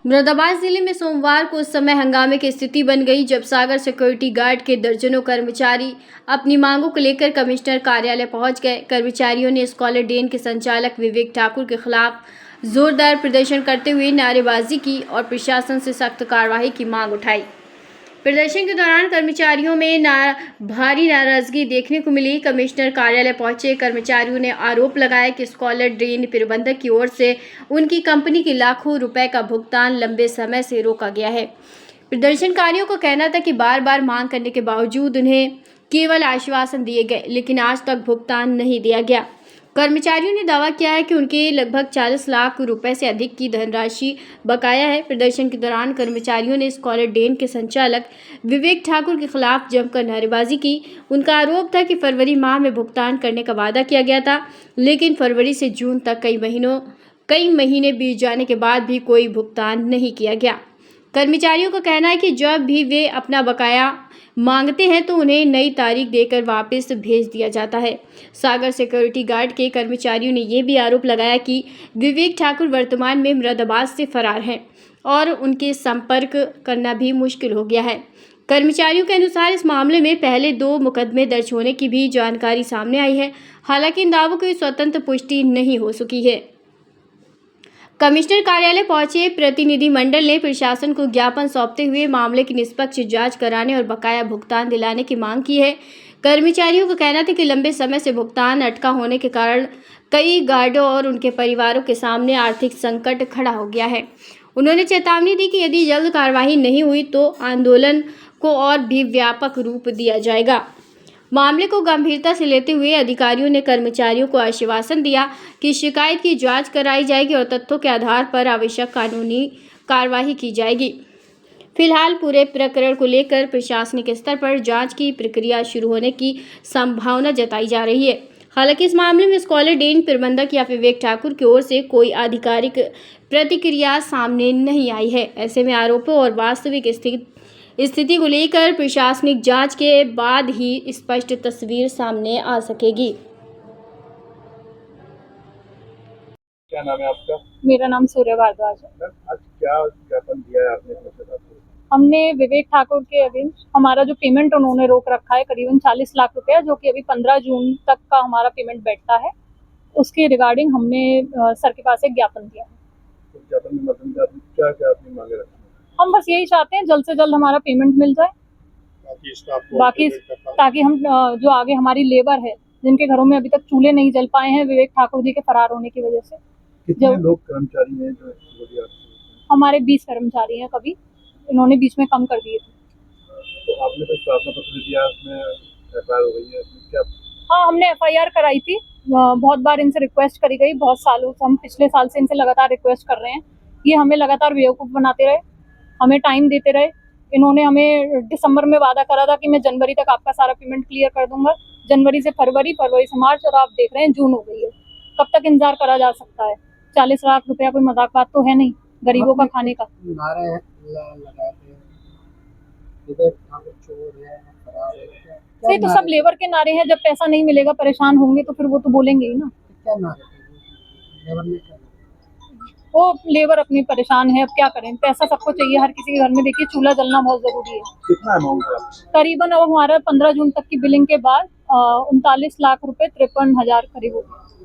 मुरादाबाद जिले में सोमवार को उस समय हंगामे की स्थिति बन गई जब सागर सिक्योरिटी गार्ड के दर्जनों कर्मचारी अपनी मांगों को लेकर कमिश्नर कार्यालय पहुंच गए। कर्मचारियों ने स्कॉलर डेन के संचालक विवेक ठाकुर के खिलाफ जोरदार प्रदर्शन करते हुए नारेबाजी की और प्रशासन से सख्त कार्रवाई की मांग उठाई। प्रदर्शन के दौरान कर्मचारियों में भारी नाराजगी देखने को मिली। कमिश्नर कार्यालय पहुंचे कर्मचारियों ने आरोप लगाया कि स्कॉलर ड्रेन प्रबंधक की ओर से उनकी कंपनी की लाखों रुपए का भुगतान लंबे समय से रोका गया है। प्रदर्शनकारियों का कहना था कि बार बार मांग करने के बावजूद उन्हें केवल आश्वासन दिए गए, लेकिन आज तक भुगतान नहीं दिया गया। कर्मचारियों ने दावा किया है कि उनके लगभग 40 लाख रुपए से अधिक की धनराशि बकाया है। प्रदर्शन के दौरान कर्मचारियों ने स्कॉलर डेन के संचालक विवेक ठाकुर के खिलाफ जमकर नारेबाजी की। उनका आरोप था कि फरवरी माह में भुगतान करने का वादा किया गया था, लेकिन फरवरी से जून तक कई महीने बीत जाने के बाद भी कोई भुगतान नहीं किया गया। कर्मचारियों का कहना है कि जब भी वे अपना बकाया मांगते हैं तो उन्हें नई तारीख देकर वापस भेज दिया जाता है। सागर सिक्योरिटी गार्ड के कर्मचारियों ने यह भी आरोप लगाया कि विवेक ठाकुर वर्तमान में मुरादाबाद से फरार हैं और उनके संपर्क करना भी मुश्किल हो गया है। कर्मचारियों के अनुसार इस मामले में पहले 2 मुकदमे दर्ज होने की भी जानकारी सामने आई है। हालांकि इन दावों की स्वतंत्र पुष्टि नहीं हो सकी है। कमिश्नर कार्यालय पहुंचे प्रतिनिधिमंडल ने प्रशासन को ज्ञापन सौंपते हुए मामले की निष्पक्ष जांच कराने और बकाया भुगतान दिलाने की मांग की है। कर्मचारियों का कहना था कि लंबे समय से भुगतान अटका होने के कारण कई गार्डों और उनके परिवारों के सामने आर्थिक संकट खड़ा हो गया है। उन्होंने चेतावनी दी कि यदि जल्द कार्रवाई नहीं हुई तो आंदोलन को और भी व्यापक रूप दिया जाएगा। मामले को गंभीरता से लेते हुए अधिकारियों ने कर्मचारियों को आश्वासन दिया कि शिकायत की जांच कराई जाएगी और तथ्यों के आधार पर आवश्यक कानूनी कार्रवाई की जाएगी। फिलहाल पूरे प्रकरण को लेकर प्रशासनिक स्तर पर जांच की प्रक्रिया शुरू होने की संभावना जताई जा रही है। हालांकि इस मामले में स्कॉलर डेन प्रबंधक या विवेक ठाकुर की ओर से कोई आधिकारिक प्रतिक्रिया सामने नहीं आई है। ऐसे में आरोपों और वास्तविक स्थिति को लेकर प्रशासनिक जांच के बाद ही स्पष्ट तस्वीर सामने आ सकेगी। क्या नाम है आपका? मेरा नाम सूर्य भारद्वाज है। आज क्या ज्ञापन दिया है आपने? हमने विवेक ठाकुर के अगेंस्ट हमारा जो पेमेंट उन्होंने रोक रखा है करीबन 40 लाख रुपया, जो कि अभी 15 जून तक का हमारा पेमेंट बैठता है, उसके रिगार्डिंग हमने सर के पास एक ज्ञापन दिया है। तो ज्ञापन में मतलब क्या क्या अपनी मांगे रखी? हम बस यही चाहते हैं जल्द से जल्द हमारा पेमेंट मिल जाए, बाकी ताकि हम जो आगे हमारी लेबर है जिनके घरों में अभी तक चूल्हे नहीं जल पाए हैं विवेक ठाकुर जी के फरार होने की वजह से। कितने लोग कर्मचारी हैं जो हमारे 20 कर्मचारी हैं, कभी इन्होंने बीच में कम कर दिए थे। तो आपने कोई प्रार्थना पत्र दिया, उसमें एफआईआर हो गई है क्या? हाँ, हमने एफआईआर कराई थी। बहुत बार इनसे रिक्वेस्ट करी गई, बहुत सालों से, हम पिछले साल से इनसे लगातार रिक्वेस्ट कर रहे हैं। ये हमें लगातार बेवकूफ़ बनाते रहे, हमें टाइम देते रहे। इन्होंने हमें दिसंबर में वादा करा था कि मैं जनवरी तक आपका सारा पेमेंट क्लियर कर दूंगा। जनवरी से फरवरी, फरवरी से मार्च, और आप देख रहे हैं जून हो गई है। कब तक इंतजार करा जा सकता है? 40 लाख रुपया कोई मजाक बात तो है नहीं गरीबों का खाने का। ये तो सब लेबर के नारे हैं। जब पैसा नहीं मिलेगा, परेशान होंगे तो फिर वो तो बोलेंगे ही ना। वो लेबर अपनी परेशान है, अब क्या करें, पैसा सबको चाहिए, हर किसी के घर में देखिए चूल्हा जलना बहुत जरूरी है। कितना अमाउंट है? करीबन अब हमारा 15 जून तक की बिलिंग के बाद 39 लाख रुपए 53,000 करीब हो गए।